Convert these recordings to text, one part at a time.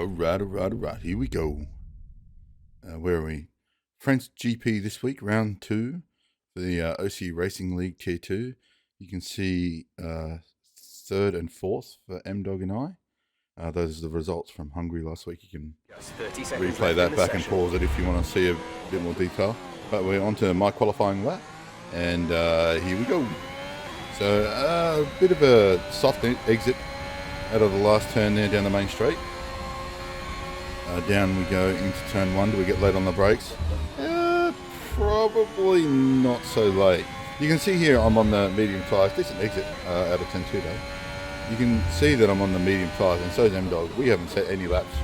Alright. Here we go. Where are we? French GP this week, round 2 for the OCE Racing League Tier 2. You can see 3rd and 4th for M-Dog and I. Those are the results from Hungary last week. You can replay that back and pause it if you want to see a bit more detail. But we're on to my qualifying lap, and here we go. So a bit of a soft exit out of the last turn there down the main straight. Down we go into turn 1. Do we get late on the brakes? Probably not so late. You can see here I'm on the medium tyres. Decent exit out of turn 2 though. You can see that I'm on the medium tyres, and so is M-Dog. We haven't set any laps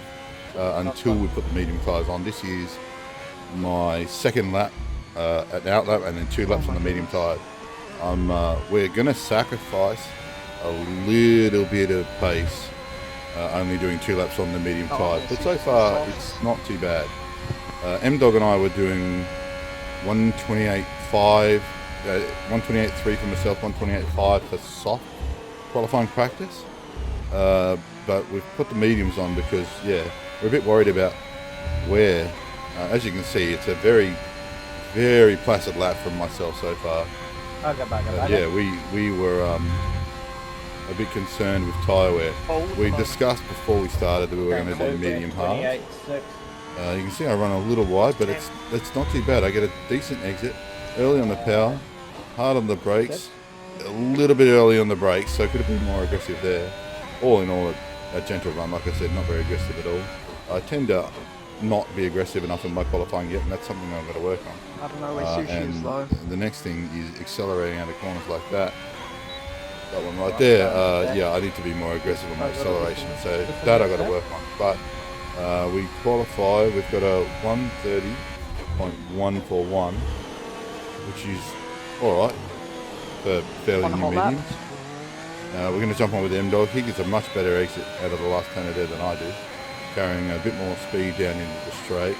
until we put the medium tyres on. This is my second lap, an out lap, and then 2 laps on the medium tyres. We're going to sacrifice a little bit of pace, only doing 2 laps on the medium tyres, but so far it's not too bad. M-Dog and I were doing 128.5, 128.3 for myself, 128.5 for soft qualifying practice, but we've put the mediums on because we're a bit worried about where. As you can see, it's a very, very placid lap from myself so far. We were a bit concerned with tyre wear. We discussed before we started that we were going to do medium hard. You can see I run a little wide, but it's not too bad. I get a decent exit, early on the power, hard on the brakes, a little bit early on the brakes, so could have been more aggressive there. All in all, a gentle run, like I said, not very aggressive at all. I tend to not be aggressive enough in my qualifying yet, and that's something I've got to work on. I don't know where sushi is though. The next thing is accelerating out of corners like that. That one right there, I need to be more aggressive on my acceleration, so that I've got to work on. But we qualify, we've got a 130.141, which is alright for fairly new mediums. We're going to jump on with M-Dog. He gets a much better exit out of the last turn there than I do, carrying a bit more speed down into the straight.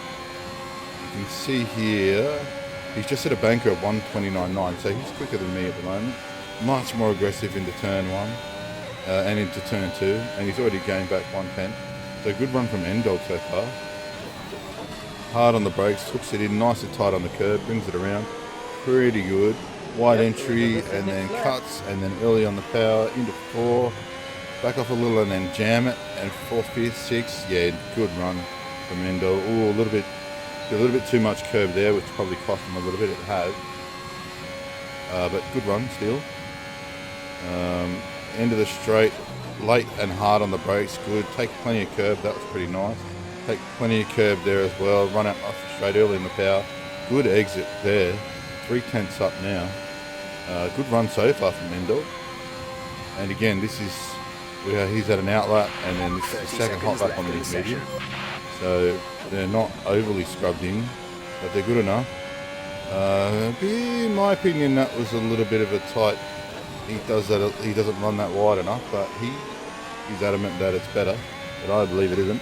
You can see here, he's just hit a banker at 129.9, so he's quicker than me at the moment. Much more aggressive into turn 1 and into turn 2, and he's already gained back 110. So good run from M-Dog so far. Hard on the brakes, hooks it in nice and tight on the curb, brings it around. Pretty good. Wide entry and then cuts, and then early on the power into 4. Back off a little and then jam it, and 4th, 5th, 6th. Yeah, good run from M-Dog. Ooh, a little bit too much curb there, which probably cost him a little bit. It has. But good run still. End of the straight, late and hard on the brakes, good. Take plenty of curb, that was pretty nice. Take plenty of curb there as well. Run out off the straight early in the power. Good exit there. 3/10 up now. Good run so far from M-Dog. And again, this is he's had an out lap, and then this is the second hot lap on these medium. So they're not overly scrubbed in, but they're good enough. In my opinion, that was a little bit of a tight. He doesn't run that wide enough, but he's adamant that it's better, but I believe it isn't.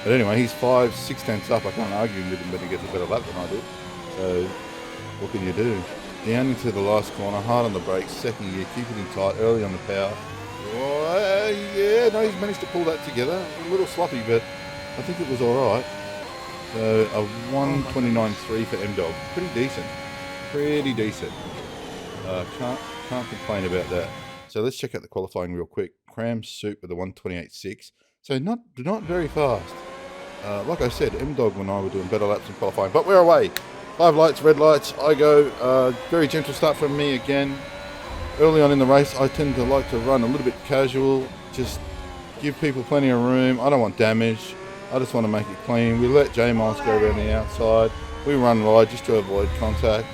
But anyway, he's 5/6 up. I can't argue with him, but he gets a better lap than I do. So what can you do? Down into the last corner, hard on the brakes, second gear, keep it in tight, early on the power. He's managed to pull that together. A little sloppy, but I think it was alright. So a 129.3 for M-Dog. Pretty decent. Can't complain about that. So let's check out the qualifying real quick. Cram Soup with a 128.6. So not very fast. Like I said, M-Dog and I were doing better laps in qualifying, but we're away. 5 lights, red lights. I go. Very gentle start from me again. Early on in the race, I tend to like to run a little bit casual. Just give people plenty of room. I don't want damage. I just want to make it clean. We let J-Miles go around the outside. We run wide just to avoid contact.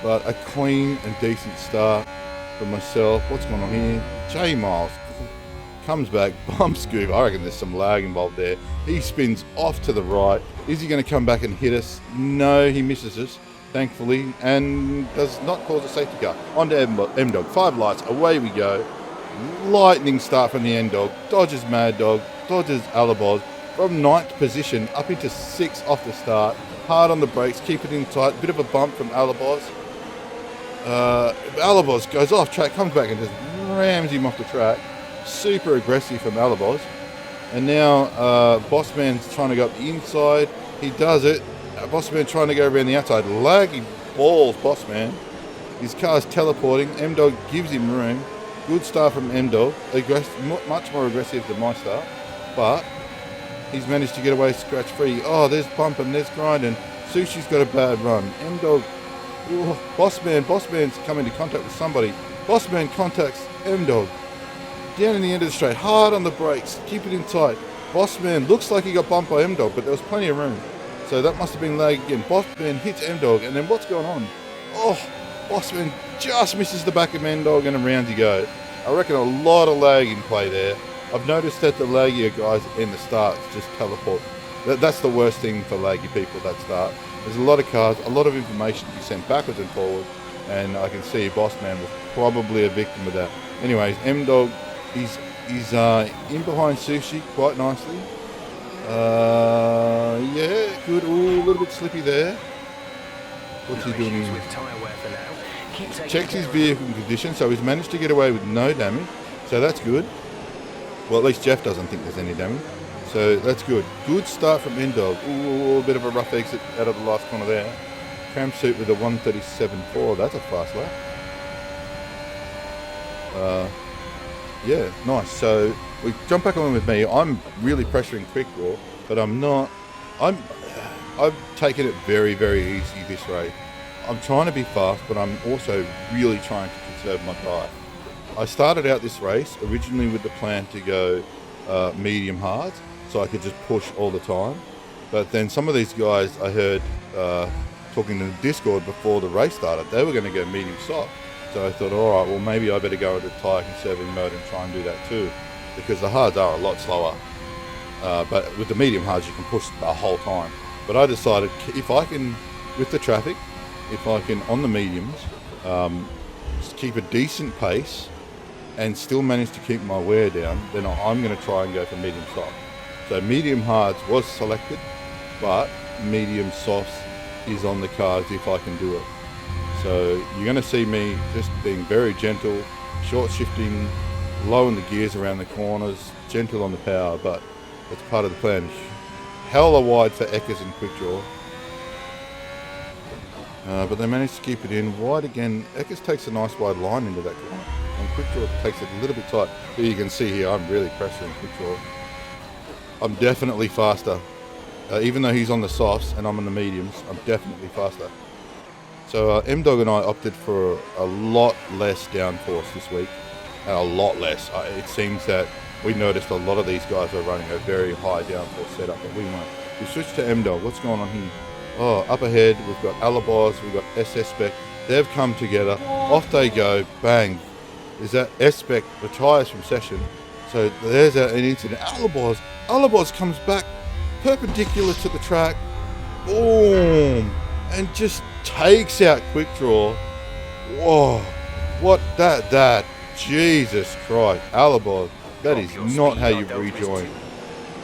But a clean and decent start for myself. What's going on here? J-Miles comes back, bump scoop. I reckon there's some lag involved there. He spins off to the right. Is he going to come back and hit us? No, he misses us, thankfully, and does not cause a safety car. On to M-Dog. 5 lights, away we go. Lightning start from the M-Dog. Dodges Mad Dog, dodges Alabos. From 9th position up into 6th off the start. Hard on the brakes, keep it in tight. Bit of a bump from Alabos. Alabos goes off track, comes back and just rams him off the track. Super aggressive from Alabos. And now Bossman's trying to go up the inside. He does it. Bossman trying to go around the outside. Laggy balls, Bossman. His car's teleporting. M-Dog gives him room. Good start from M-Dog. Much more aggressive than my start. But he's managed to get away scratch-free. Oh, there's bumping, there's grinding. Sushi's got a bad run. M-Dog. Bossman's come into contact with somebody. Bossman contacts M-Dog. Down in the end of the straight. Hard on the brakes. Keep it in tight. Bossman looks like he got bumped by M-Dog, but there was plenty of room. So that must have been lag again. Bossman hits M-Dog, and then what's going on? Oh, Bossman just misses the back of M-Dog, and around you go. I reckon a lot of lag in play there. I've noticed that the laggier guys in the starts just teleport. That's the worst thing for laggy people, that start. There's a lot of cars, a lot of information to be sent backwards and forward, and I can see Bossman was probably a victim of that. Anyways, M-Dog, he's in behind Sushi quite nicely. Yeah, good. Ooh, a little bit slippy there. What's he doing here? Checks his vehicle condition, so he's managed to get away with no damage. So that's good. Well, at least Jeff doesn't think there's any damage. So that's good. Good start from M-Dog. Ooh, a bit of a rough exit out of the last corner there. Cram suit with a 137.4. That's a fast lap. Yeah, nice. So we jump back on with me. I'm really pressuring quick draw, but I'm not. I've taken it very, very easy this race. I'm trying to be fast, but I'm also really trying to conserve my tire. I started out this race originally with the plan to go medium hard, so I could just push all the time. But then some of these guys I heard talking in the Discord before the race started, they were going to go medium soft. So I thought, all right, well, maybe I better go into tyre conserving mode and try and do that too, because the hards are a lot slower. But with the medium hards, you can push the whole time. But I decided if I can, with the traffic, if I can, on the mediums, just keep a decent pace and still manage to keep my wear down, then I'm going to try and go for medium soft. So medium hards was selected, but medium softs is on the cards if I can do it. So you're going to see me just being very gentle, short shifting, low in the gears around the corners, gentle on the power, but that's part of the plan. Hella wide for Eckers and Quick Draw. But they managed to keep it in. Wide again. Eckers takes a nice wide line into that corner, and Quick Draw takes it a little bit tight. But you can see here, I'm really pressuring Quick Draw. I'm definitely faster. Even though he's on the softs and I'm on the mediums, I'm definitely faster. So M-Dog and I opted for a lot less downforce this week. A lot less. It seems that we noticed a lot of these guys are running a very high downforce setup, but we weren't. We switched to M-Dog. What's going on here? Oh, up ahead, we've got Alabars, we've got SS Spec. They've come together. Off they go. Bang. Is that S-Spec retires from session. So there's an incident. Alabars comes back perpendicular to the track. Boom. And just takes out Quick Draw. Whoa. What that. Jesus Christ. Alabars. That is not how you rejoin.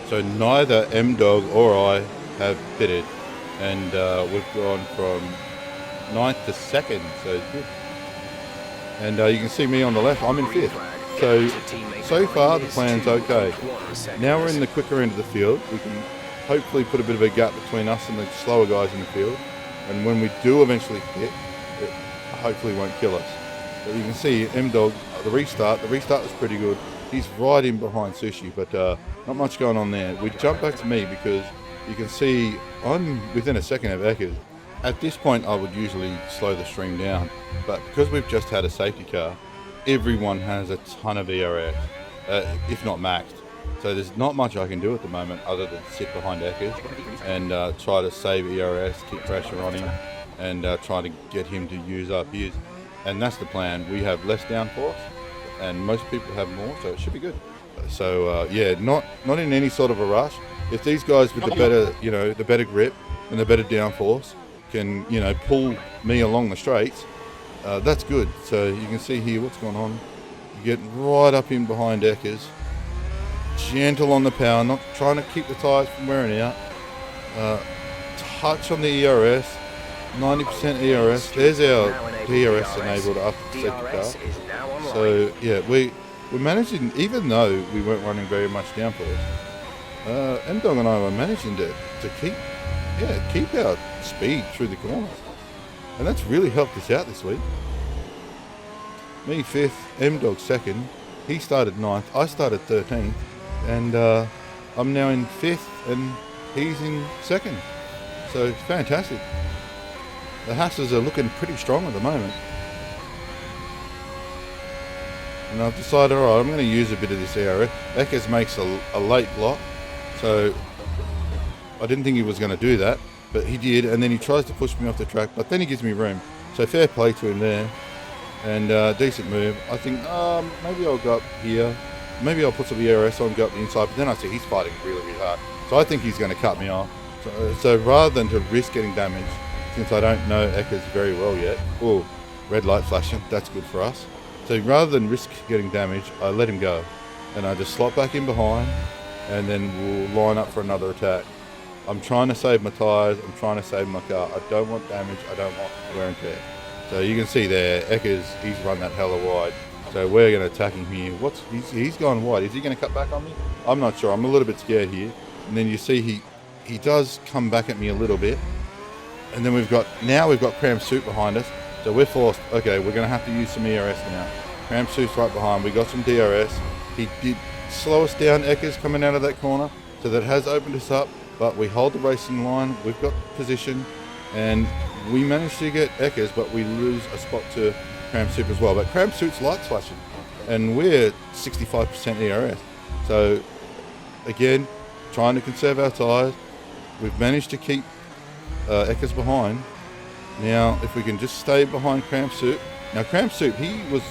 So neither M-Dog or I have pitted. And we've gone from 9th to 2nd. So good. And you can see me on the left. I'm in 5th. So far the plan's okay. Now we're in the quicker end of the field. We can hopefully put a bit of a gap between us and the slower guys in the field. And when we do eventually hit, it hopefully won't kill us. But you can see M-Dog, the restart was pretty good. He's right in behind Sushi, but not much going on there. We jump back to me because you can see I'm within a second of Eckers. At this point, I would usually slow the stream down, but because we've just had a safety car, everyone has a ton of ERS, if not maxed. So there's not much I can do at the moment other than sit behind Eckers and try to save ERS, keep pressure on him, and try to get him to use up his. And that's the plan. We have less downforce, and most people have more, so it should be good. So yeah, not in any sort of a rush. If these guys with the better, the better grip and the better downforce can, pull me along the straights, that's good. So you can see here what's going on. You get right up in behind Eckers. Gentle on the power, not trying to keep the tyres from wearing out. Touch on the ERS, 90% ERS. There's our DRS enabled after the safety car. So yeah, we're managing, even though we weren't running very much downforce, M-Dog and I were managing to keep our speed through the corners. And that's really helped us out this week. Me 5th, M-Dog 2nd. He started 9th, I started 13th. And I'm now in 5th and he's in 2nd. So it's fantastic. The Hasses are looking pretty strong at the moment. And I've decided, alright, I'm going to use a bit of this ERS. Eckers makes a late block, so I didn't think he was going to do that, but he did, and then he tries to push me off the track, but then he gives me room. So fair play to him there, and decent move. I think, maybe I'll go up here, maybe I'll put some ERS on, go up the inside, but then I see he's fighting really, really hard. So I think he's going to cut me off. So rather than to risk getting damaged, since I don't know Eckers very well yet, oh, red light flashing, that's good for us. So rather than risk getting damaged, I let him go. And I just slot back in behind, and then we'll line up for another attack. I'm trying to save my tyres, I'm trying to save my car. I don't want damage, I don't want wear and tear. So you can see there, Eckers, he's run that hella wide. So we're going to attack him here. He's gone wide. Is he going to cut back on me? I'm not sure. I'm a little bit scared here. And then you see he does come back at me a little bit. And then we've got Cram Soup behind us. So we're forced, okay, we're going to have to use some ERS now. Cram Soup's right behind, we got some DRS. He did slow us down, Eckers coming out of that corner, so that has opened us up, but we hold the racing line, we've got position, and we managed to get Eckers, but we lose a spot to Cram Soup as well. But Cram Soup's lights flashing, and we're 65% ERS. So, again, trying to conserve our tyres. We've managed to keep Eckers behind. Now, if we can just stay behind Cram Soup. Now, Cram Soup, he was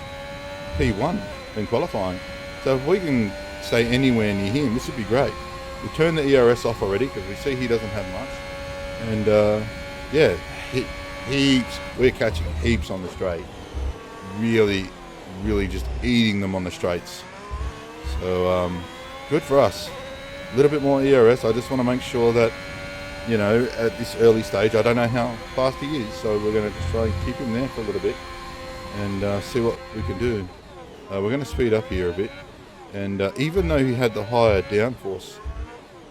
P1 in qualifying. So if we can stay anywhere near him, this would be great. We turned the ERS off already because we see he doesn't have much. And, heaps. We're catching heaps on the straight. Really, really just eating them on the straights. So, good for us. A little bit more ERS. I just want to make sure that, you know, at this early stage, I don't know how fast he is, so we're going to just try and keep him there for a little bit and see what we can do. We're going to speed up here a bit, and even though he had the higher downforce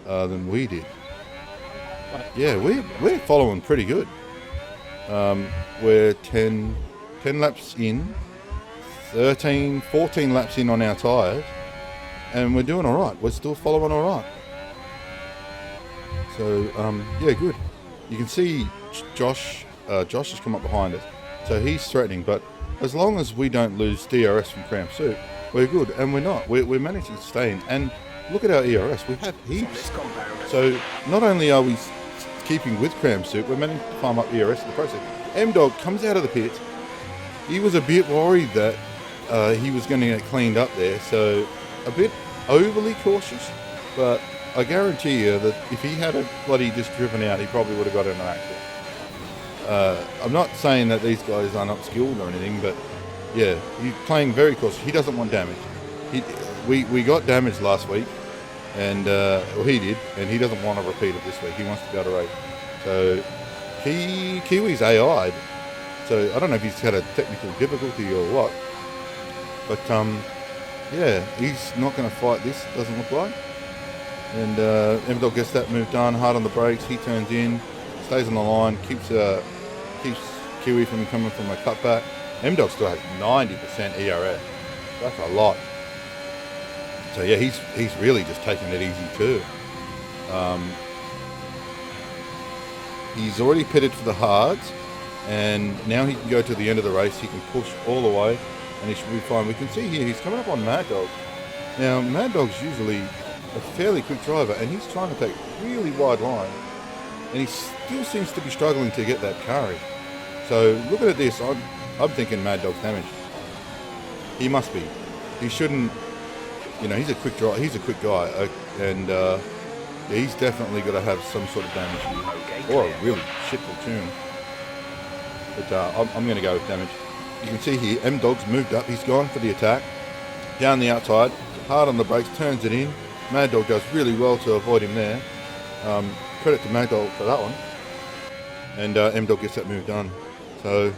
than we did, yeah, we're following pretty good. We're 10 laps in, 14 laps in on our tyres, and we're doing all right. We're still following all right. So, yeah, good. You can see Josh has come up behind us. So he's threatening, but as long as we don't lose DRS from Cram Soup, we're good. And we're not. We're managing to stay in. And look at our ERS. We have heaps. So not only are we keeping with Cram Soup, we're managing to farm up ERS in the process. M-Dog comes out of the pits. He was a bit worried that he was going to get cleaned up there. So a bit overly cautious, but I guarantee you that if he had a bloody just driven out, he probably would have got in an accident. I'm not saying that these guys are not skilled or anything, but yeah, he's playing very cautious. He doesn't want damage. We got damage last week, and he did, and he doesn't want to repeat it this week. He wants to go to race. So Kiwi's AI'd. So I don't know if he's had a technical difficulty or what, but yeah, he's not going to fight this. Doesn't look like. And M-Dog gets that move done, hard on the brakes, he turns in, stays on the line, keeps Kiwi from coming from a cutback. M-Dog still has 90% ERS. That's a lot. So yeah, he's really just taking it easy too. He's already pitted for the hards, and now he can go to the end of the race, he can push all the way, and he should be fine. We can see here, he's coming up on Mad Dog. Now, Mad Dog's usually a fairly quick driver, and he's trying to take really wide line, and he still seems to be struggling to get that carry. So looking at this, I'm thinking Mad Dog's damaged. He must be. He shouldn't. You know, he's a quick driver. He's a quick guy, and he's definitely got to have some sort of damage here, or a really shit platoon. But I'm going to go with damage. You can see here, M-Dog's moved up. He's gone for the attack down the outside, hard on the brakes, turns it in. Mad Dog does really well to avoid him there. Credit to Mad Dog for that one. And M-Dog gets that move done. So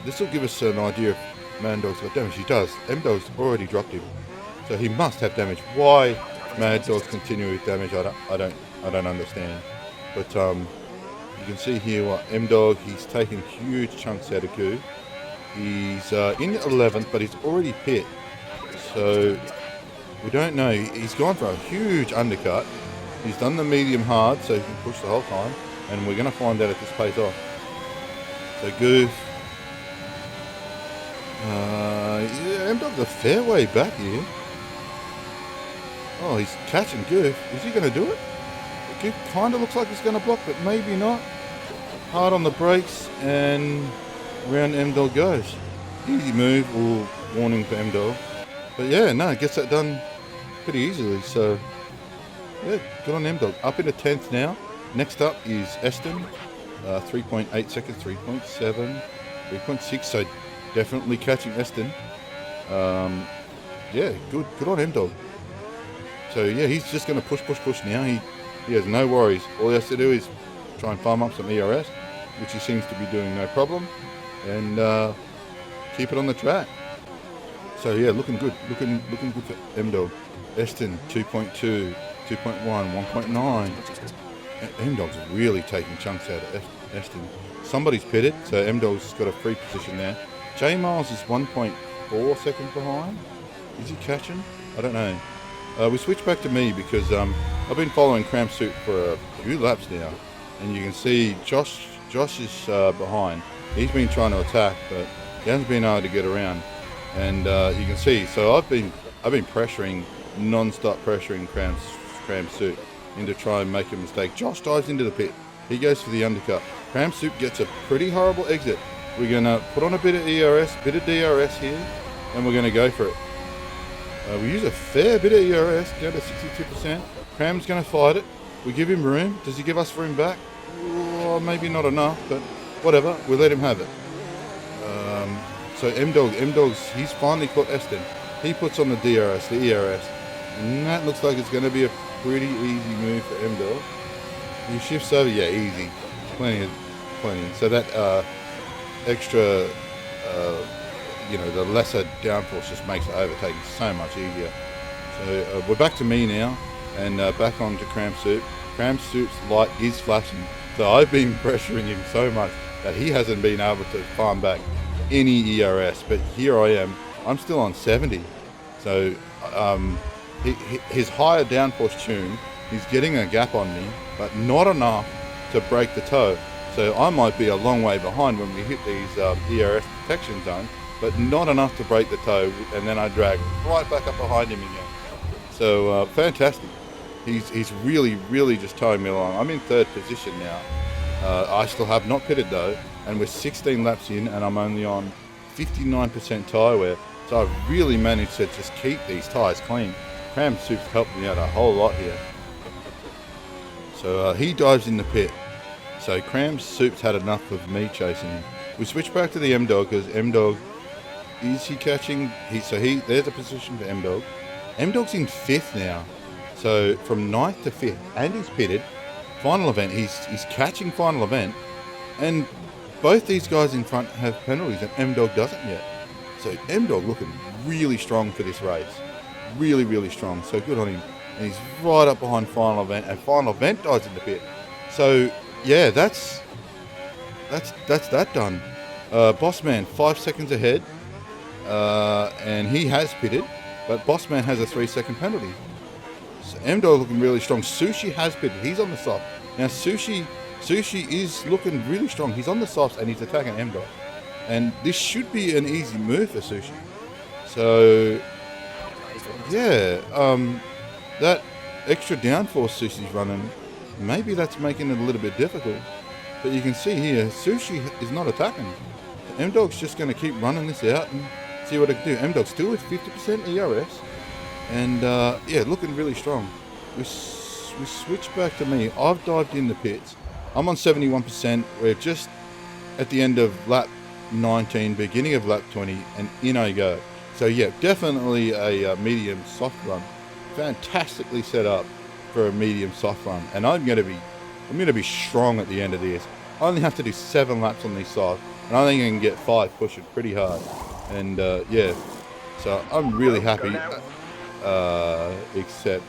this will give us an idea if Mad Dog's got damage. He does. M-Dog's already dropped him. So he must have damage. Why Mad Dog's continuing with damage. I don't understand. But you can see here what M Dog. He's taking huge chunks out of Goo. He's in 11th, but he's already pit. So we don't know. He's gone for a huge undercut. He's done the medium hard, so he can push the whole time. And we're going to find out if this pays off. So Goof. Yeah, M-Dog's a fair way back here. Oh, he's catching Goof. Is he going to do it? Goof kind of looks like he's going to block, but maybe not. Hard on the brakes, and round M-Dog goes. Easy move, or warning for M-Dog. But yeah, no, gets that done pretty easily. So, yeah, good on M-Dog. Up into 10th now. Next up is Eston. 3.8 seconds, 3.7, 3.6. So definitely catching Eston. Yeah, good on M-Dog. So yeah, he's just going to push now. He has no worries. All he has to do is try and farm up some ERS, which he seems to be doing no problem, and keep it on the track. So yeah, looking good for M-Dog. Eston 2.2, 2.1, 1.9. M-Dog's really taking chunks out of Eston. Somebody's pitted, so M-Dog's got a free position there. J Miles is 1.4 seconds behind. Is he catching? I don't know. We switch back to me because I've been following Cramp Soup for a few laps now, and you can see Josh is behind. He's been trying to attack, but he hasn't been able to get around. And you can see, so I've been pressuring, non-stop pressuring Cramp Soup into try and make a mistake. Josh dives into the pit. He goes for the undercut. Cramp Soup gets a pretty horrible exit. We're going to put on a bit of ERS, bit of DRS here, and we're going to go for it. We use a fair bit of ERS, down to 62%. Cram's going to fight it. We give him room. Does he give us room back? Oh, maybe not enough, but whatever. We let him have it. So M-Dog's, he's finally caught Eston. He puts on the DRS, the ERS, and that looks like it's going to be a pretty easy move for M-Dog. He shifts over, yeah, easy. Plenty. So that extra, the lesser downforce just makes the overtaking so much easier. So we're back to me now, and back on to Cramp Soup. Cramp Soup's light is flashing, so I've been pressuring him so much that he hasn't been able to farm back any ERS, but here I am. I'm still on 70. So his higher downforce tune, he's getting a gap on me, but not enough to break the toe. So I might be a long way behind when we hit these ERS protection zones, but not enough to break the toe, and then I drag right back up behind him again. So fantastic. He's really just towing me along. I'm in third position now. I still have not pitted though, and we're 16 laps in, and I'm only on 59% tyre wear. So I've really managed to just keep these tyres clean. Cram Soup's helped me out a whole lot here. So he dives in the pit. So Cram Soup's had enough of me chasing him. We switch back to the M-Dog because M-Dog, is he catching? There's a position for M-Dog. M-Dog's in 5th now. So from 9th to 5th, and he's pitted. Final event, he's catching final event, and both these guys in front have penalties, and M-Dog doesn't yet. So M-Dog looking really strong for this race. Really strong. So good on him. And he's right up behind final event, and final event dives in the pit. So yeah, that's that done. Bossman 5 seconds ahead, and he has pitted, but Bossman has a 3-second penalty. So M-Dog looking really strong. Sushi has pitted. He's on the soft. Now Sushi is looking really strong. He's on the softs and he's attacking M-Dog. And this should be an easy move for Sushi. So yeah, that extra downforce Sushi's running, maybe that's making it a little bit difficult. But you can see here, Sushi is not attacking. M-Dog's just going to keep running this out and see what it can do. M-Dog's still with 50% ERS. And yeah, looking really strong. We switch back to me. I've dived in the pits. I'm on 71%. We're just at the end of lap 19, beginning of lap 20, and in I go. So yeah, definitely a medium soft run. Fantastically set up for a medium soft run. And I'm going to be strong at the end of this. I only have to do 7 laps on these softs, and I think I can get 5 pushing pretty hard. And yeah, so I'm really happy. Except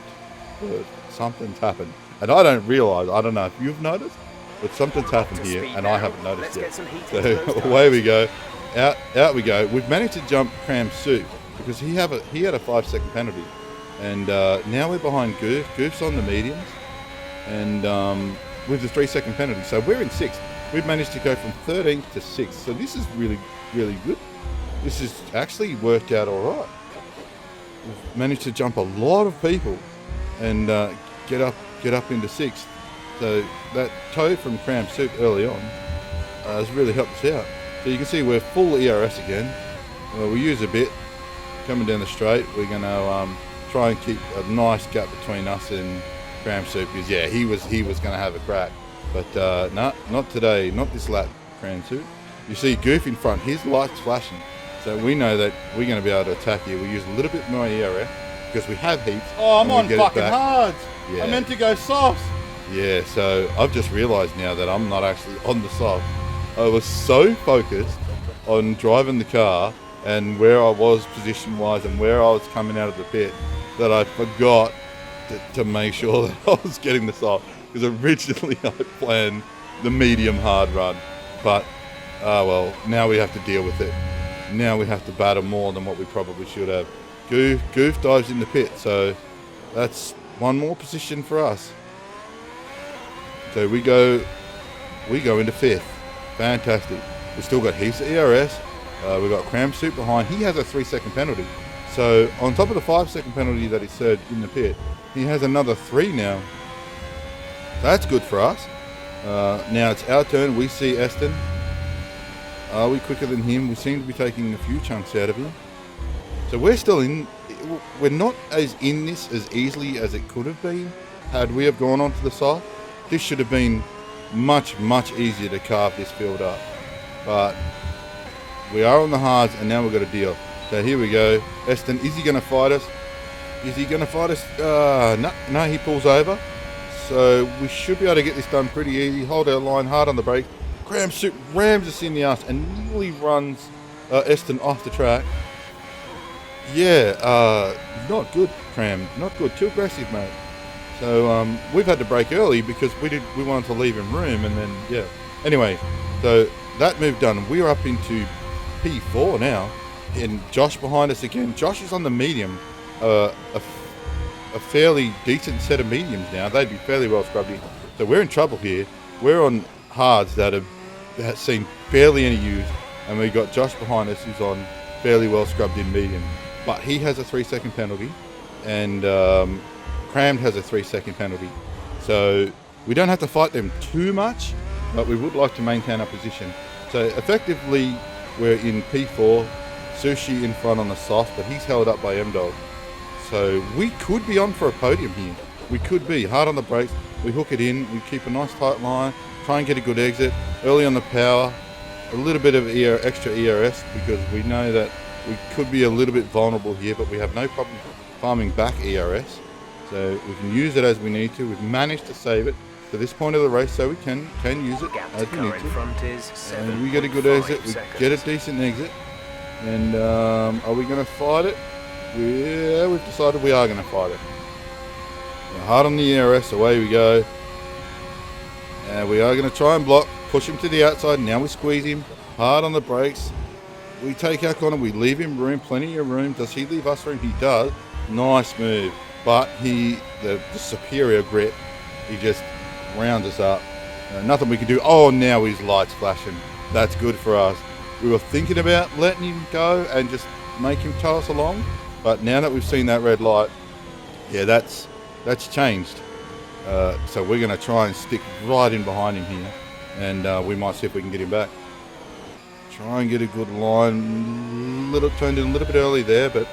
but something's happened. And I don't realise, I don't know if you've noticed, but something's happened here and I haven't noticed yet. So away we go. Out we go. We've managed to jump Cram Soup because he had a 5-second penalty. And now we're behind Goof. Goof's on the mediums. And with the 3-second penalty. So we're in 6th. We've managed to go from 13th to 6th. So this is really, really good. This has actually worked out all right. We've managed to jump a lot of people and get up into 6th. So that tow from Cram Soup early on has really helped us out. So you can see we're full ERS again. We use a bit coming down the straight. We're going to try and keep a nice gap between us and Cram Soup because yeah, he was going to have a crack. But no, not today, not this lap, Cram Soup. You see Goof in front, his light's flashing. So we know that we're going to be able to attack here. We use a little bit more ERS because we have heaps. Oh, I'm on fucking hards. Yeah. I meant to go soft. Yeah, so I've just realised now that I'm not actually on the soft. I was so focused on driving the car and where I was position-wise and where I was coming out of the pit that I forgot to make sure that I was getting the soft. Because originally I planned the medium hard run. But, well, now we have to deal with it. Now we have to battle more than what we probably should have. Goof dives in the pit, so that's one more position for us. So we go into 5th. Fantastic. We've still got heaps of ERS. We've got Cram Soup behind. He has a 3-second penalty. So on top of the 5-second penalty that he served in the pit, he has another 3 now. That's good for us. Now it's our turn. We see Eston. Are we quicker than him? We seem to be taking a few chunks out of him. So we're still in. We're not as in this as easily as it could have been had we have gone onto the side. This should have been much, much easier to carve this field up. But we are on the hards and now we've got to deal. So here we go. Eston, is he going to fight us? Is he going to fight us? No, he pulls over. So we should be able to get this done pretty easy. Hold our line hard on the brake. Cram Soup rams us in the ass and nearly runs Eston off the track. Yeah, not good, Cram. Not good. Too aggressive, mate. So we've had to brake early because we wanted to leave him room, and then yeah. Anyway, so that move done. We're up into P4 now, and Josh behind us again. Josh is on the medium, a fairly decent set of mediums now. They'd be fairly well scrubbed in. So we're in trouble here. We're on hards that have seen barely any use, and we've got Josh behind us who's on fairly well scrubbed in medium. But he has a 3-second penalty, and Crammed has a 3-second penalty. So we don't have to fight them too much, but we would like to maintain our position. So effectively, we're in P4, Sushi in front on the soft, but he's held up by M-Dog. So we could be on for a podium here. We could be hard on the brakes. We hook it in, we keep a nice tight line, try and get a good exit. Early on the power, a little bit of extra ERS because we know that we could be a little bit vulnerable here, but we have no problem farming back ERS. So we can use it as we need to. We've managed to save it to this point of the race, so we can use it as we need to. And we get a good exit, we get a decent exit. And are we going to fight it? Yeah, we've decided we are going to fight it. Hard on the ERS, away we go. And we are going to try and block, push him to the outside. Now we squeeze him, hard on the brakes. We take our corner, we leave him room, plenty of room. Does he leave us room? He does. Nice move. But the superior grip, he just rounds us up. Nothing we can do. Oh, now his light's flashing. That's good for us. We were thinking about letting him go and just make him tow us along. But now that we've seen that red light, yeah, that's changed. So we're going to try and stick right in behind him here. And we might see if we can get him back. Try and get a good line. Turned in a little bit early there, but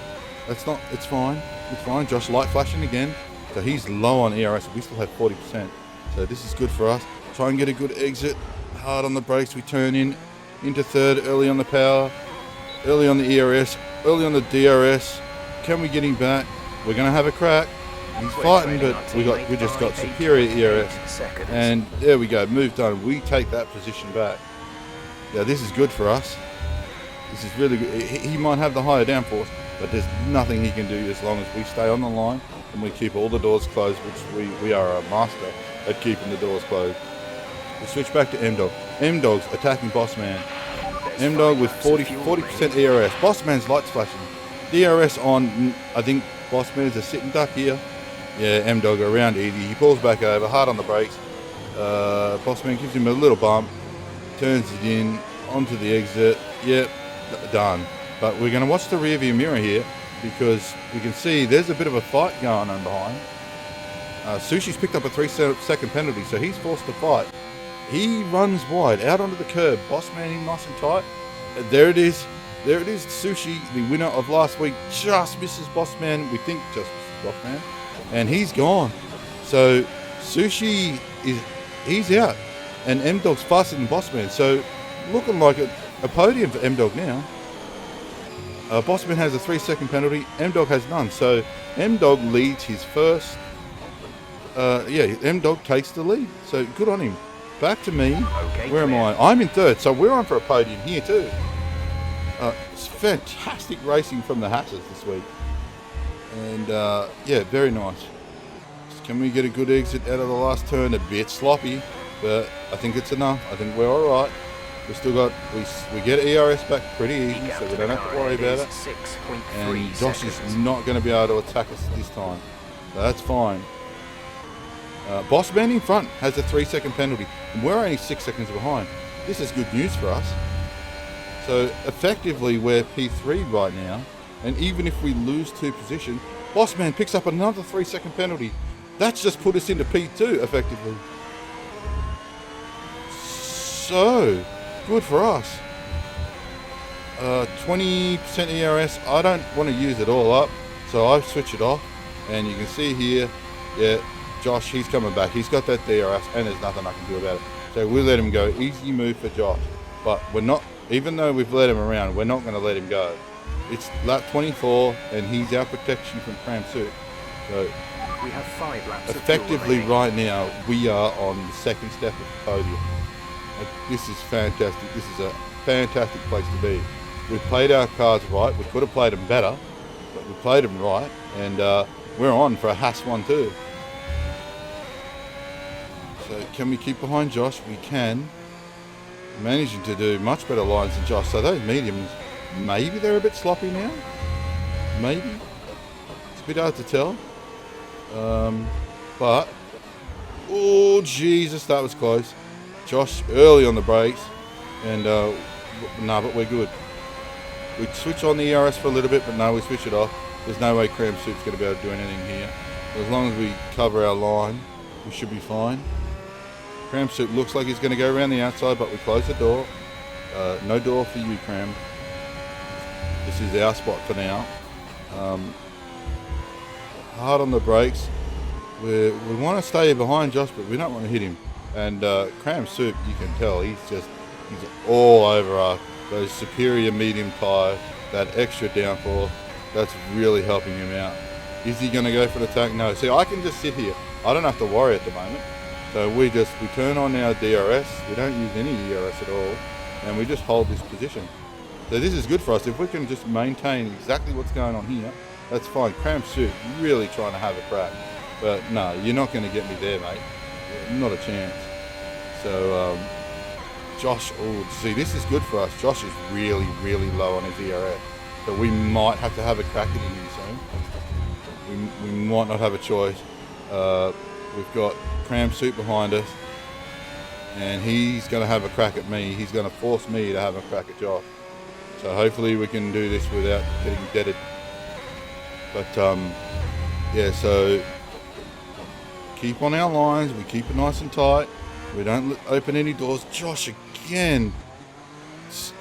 it's fine. It's fine. Josh light flashing again. So he's low on ERS. We still have 40%. So this is good for us. Try and get a good exit. Hard on the brakes. We turn into third. Early on the power. Early on the ERS. Early on the DRS. Can we get him back? We're going to have a crack. He's fighting, but we just got superior ERS. And there we go. Move done. We take that position back. Yeah, this is good for us. This is really good. He might have the higher downforce, but there's nothing he can do as long as we stay on the line and we keep all the doors closed, which we are a master at keeping the doors closed. We switch back to M-Dog. M-Dog's attacking Boss Man. M-Dog with 40% ERS. Boss Man's lights flashing. DRS on, I think Boss Man's a sitting duck here. Yeah, M-Dog around easy. He pulls back over, hard on the brakes. Boss Man gives him a little bump, turns it in, onto the exit. Yep, done. But we're going to watch the rear view mirror here because we can see there's a bit of a fight going on behind. Sushi's picked up a 3-second penalty, so he's forced to fight. He runs wide, out onto the curb. Boss Man in nice and tight. There it is. There it is. Sushi, the winner of last week, just misses Boss Man. We think just misses Boss Man. And he's gone. So Sushi he's out. And M-Dog's faster than Boss Man. So looking like a podium for M-Dog now. Boss Man has a 3-second penalty. M-Dog has none. So M-Dog leads his first. M-Dog takes the lead. So good on him. Back to me. Okay, where am I? I'm in third, so we're on for a podium here too. It's fantastic racing from the Hatters this week. And yeah, very nice. Can we get a good exit out of the last turn? A bit sloppy, but I think it's enough. I think we're all right. We still got, we get ERS back pretty easy, so we don't have to worry about it. And Josh is not going to be able to attack us this time. So that's fine. Boss Man in front has a 3-second penalty, and we're only 6 seconds behind. This is good news for us. So effectively we're P3 right now, and even if we lose 2 positions, Boss Man picks up another 3-second penalty. That's just put us into P2 effectively. So good for us. 20% ERS. I don't want to use it all up, so I switch it off, and you can see here, yeah, Josh, he's coming back. He's got that DRS, and there's nothing I can do about it. So we let him go. Easy move for Josh. But we're not, even though we've let him around, we're not going to let him go. It's lap 24, and he's our protection from Cram Suit. So we have 5 laps effectively right now, we are on the second step of the podium. This is fantastic. This is a fantastic place to be. We've played our cards right. We could have played them better, but we played them right, and we're on for a Haas 1-2. So can we keep behind Josh? We can. Managing to do much better lines than Josh. So those mediums, maybe they're a bit sloppy now. Maybe. It's a bit hard to tell. But, oh Jesus, that was close. Josh early on the brakes. And, but we're good. We switch on the ERS for a little bit, but no, we switch it off. There's no way Cram Suit's going to be able to do anything here. As long as we cover our line, we should be fine. Cram Suit looks like he's going to go around the outside, but we close the door. No door for you, Cram. This is our spot for now. Hard on the brakes. We want to stay behind Josh, but we don't want to hit him. And Cram Suit, you can tell, he's all over us. Those superior medium tyre, that extra downforce, that's really helping him out. Is he going to go for the attack? No. See, I can just sit here. I don't have to worry at the moment. So we turn on our DRS, we don't use any DRS at all, and we just hold this position. So this is good for us. If we can just maintain exactly what's going on here, that's fine. Cram Suit really trying to have a crack. But no, you're not going to get me there, mate. Not a chance. So Josh, see, this is good for us. Josh is really, really low on his ERS. So we might have to have a crack at him soon. We might not have a choice. We've got Cram Suit behind us, and he's going to have a crack at me. He's going to force me to have a crack at Josh. So hopefully we can do this without getting deaded. But yeah, so keep on our lines. We keep it nice and tight. We don't open any doors. Josh again,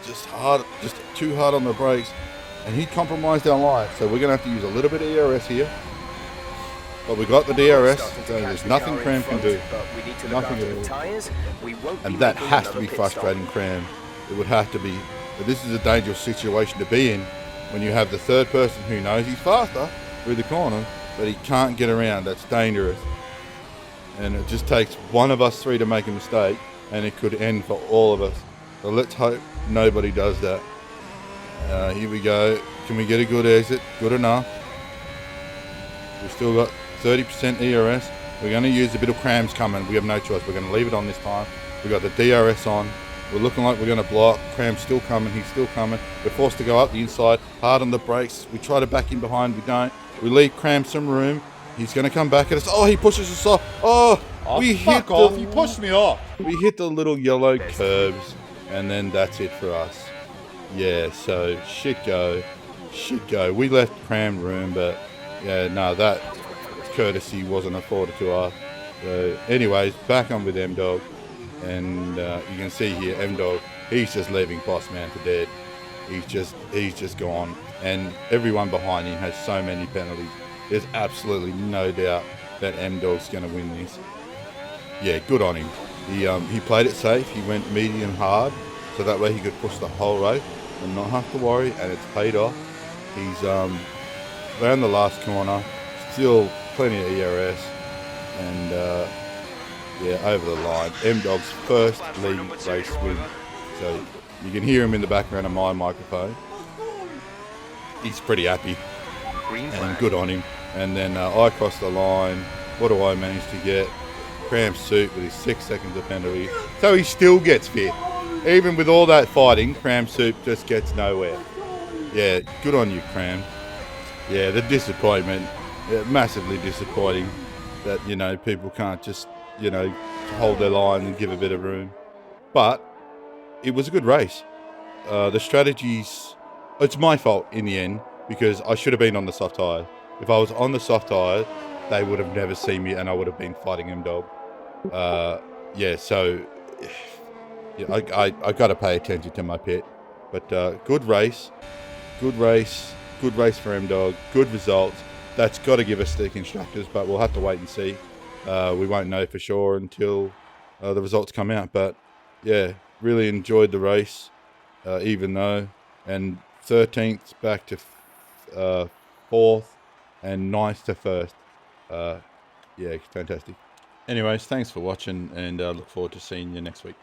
just too hard on the brakes, and he compromised our line. So we're going to have to use a little bit of ERS here. But we got the DRS, so there's nothing Cram can do. Nothing at all. And that has to be frustrating Cram. It would have to be. But this is a dangerous situation to be in when you have the third person who knows he's faster through the corner, but he can't get around. That's dangerous. And it just takes one of us 3 to make a mistake, and it could end for all of us. So let's hope nobody does that. Here we go. Can we get a good exit? Good enough. We've still got 30% ERS. We're going to use a bit of crams coming. We have no choice. We're going to leave it on this time. We got the DRS on. We're looking like we're going to block. Cram's still coming. He's still coming. We're forced to go up the inside, hard on the brakes. We try to back in behind. We don't. We leave Cram some room. He's going to come back at us. Oh, he pushes us off. Oh, we hit fuck off. You pushed me off. We hit the little yellow curbs, and then that's it for us. Yeah, so shit go. We left Cram room, but yeah, no, that courtesy wasn't afforded to us. So anyways, back on with M-Dog. And you can see here, M-Dog, he's just leaving Boss Man for dead. He's just gone. And everyone behind him has so many penalties. There's absolutely no doubt that M-Dog's going to win this. Yeah, good on him. He played it safe. He went medium hard, so that way he could push the whole race and not have to worry, and it's paid off. He's around the last corner, still plenty of ERS, and yeah, over the line. M-Dog's first league race win. So you can hear him in the background of my microphone. He's pretty happy and good on him. And then I crossed the line. What do I manage to get? Cram Suit with his 6 seconds of penalty. So he still gets fit. Even with all that fighting, Cram Suit just gets nowhere. Yeah, good on you, Cram. Yeah, the disappointment, massively disappointing that, you know, people can't just, you know, hold their line and give a bit of room. But it was a good race. The strategies, it's my fault in the end because I should have been on the soft tyre. If I was on the soft tyre, they would have never seen me and I would have been fighting M-Dog. Yeah, so yeah, I got to pay attention to my pit. But good race for M-Dog, good results. That's got to give us the constructors, but we'll have to wait and see. We won't know for sure until the results come out. But yeah, really enjoyed the race, even though, and 13th back to 4th, and 9th to 1st. Yeah, fantastic. Anyways, thanks for watching, and look forward to seeing you next week.